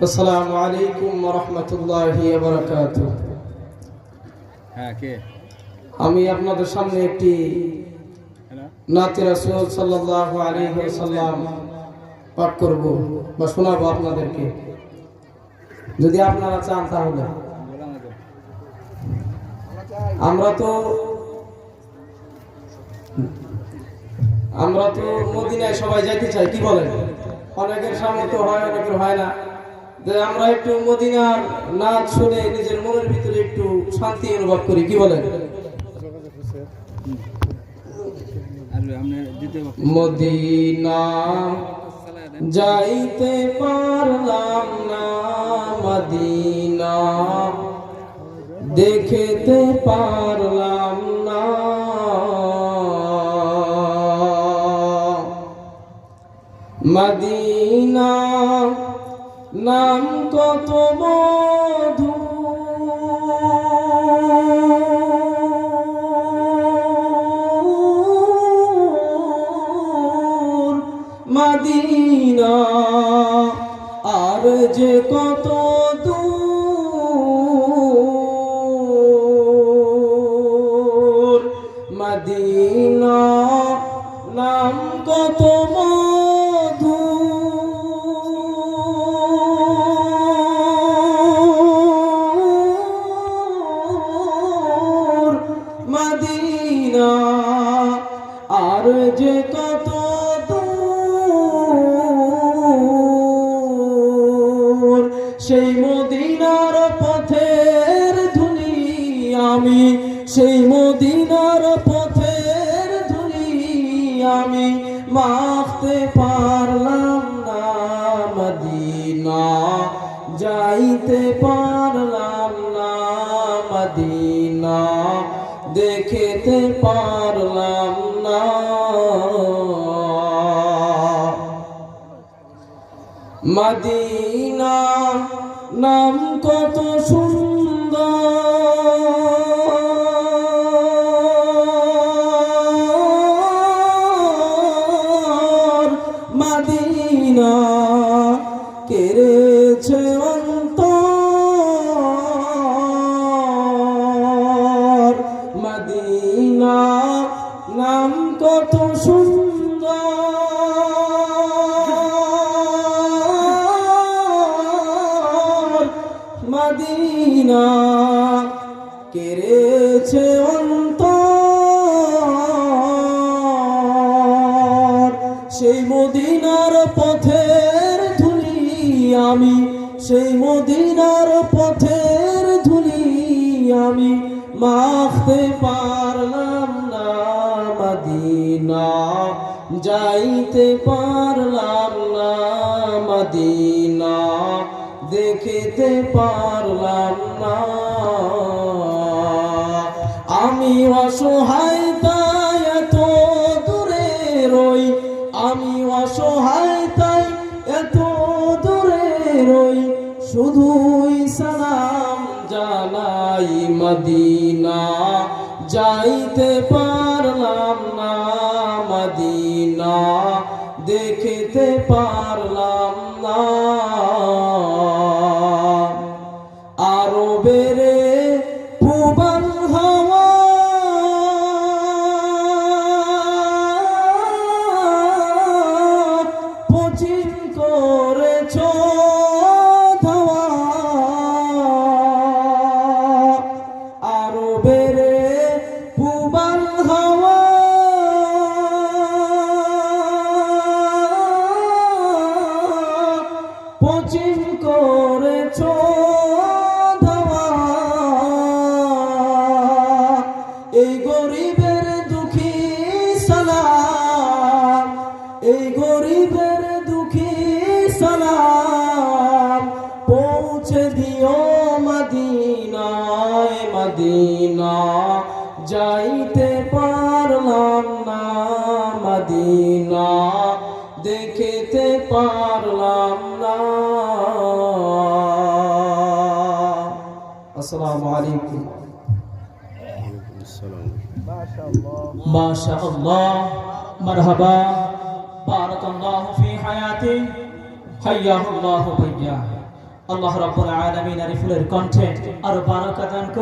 আসসালামু আলাইকুম ওয়া রাহমাতুল্লাহি ওয়া বারাকাতুহু। আমি আপনাদের সামনে একটি নাতে রাসূল সাল্লাল্লাহু আলাইহি ওয়াসাল্লাম পাঠ করব বা শোনাবো আপনাদেরকে, যদি আপনারা চান তাহলে। আমরা তো মদিনায় সবাই যাইতে চাই, কি বলেন? অনেকের সামর্থ্য হয়, অনেকের হয় না। যে আমরা একটু মদিনার নাচ শুনে নিজের মনের ভিতরে একটু শান্তি অনুভব করি, কি বলেন? মদিনা যাইতে পারলাম না, মদিনা দেখতে পারলাম না, মদিনা নাম কত মধু, মদিনা আর যে কত দূর, মদিনা নাম কত মধু, মদিনা আর যে কত দূর, সেই মদিনার পথের ধুলি আমি, সেই মদিনার পথের ধুলি আমি মাখতে পারলাম না, মদিনা যাইতে পারলাম না, মদিনা দেখতে পারলাম না, মদিনা নাম কত সুন্দর, মদিনা কেড়েছে অন্তর, মদিনা নাম কত সুন্দর, মদিনা কেড়েছে অন্তর, সেই মদিনার পথের ধুলি আমি, সেই মদিনার পথের ধুলি আমি মাখতে পারলাম না, মদিনা যাইতে পারলাম না, মদিনা দেখতে পারলাম না, আমি অসহায় তাই এত দূরে রই, আমি অসহায় তাই এত দূরে রই, শুধুই সালাম জানাই, মদিনা যাইতে পারলাম না, মদিনা দেখতে পারলাম না, আরো বেড়ে পূবাল হাওয়া পশ্চিম করেছ ধাওয়া, আরো বেড়ে পূবাল হাওয়া পশ্চিম করেছ ধাওয়া, এই গরিবের দুঃখী সালাম, এই গরিবের দুঃখী সালাম পৌঁছে দিও মদিনায়, মদিনা যাইতে পারলাম না, মদিনা দেখতে পারলাম না। আসসালামু আলাইকুম। মাশাআল্লাহ, মারহাবা, বারাকাল্লাহু ফি হায়াতি, হাইয়াহুল্লাহু ভাইয়া। আল্লাহ রাব্বুল আলামিন আর এই ফুলের কণ্ঠে আরো বারাকা দান করুন।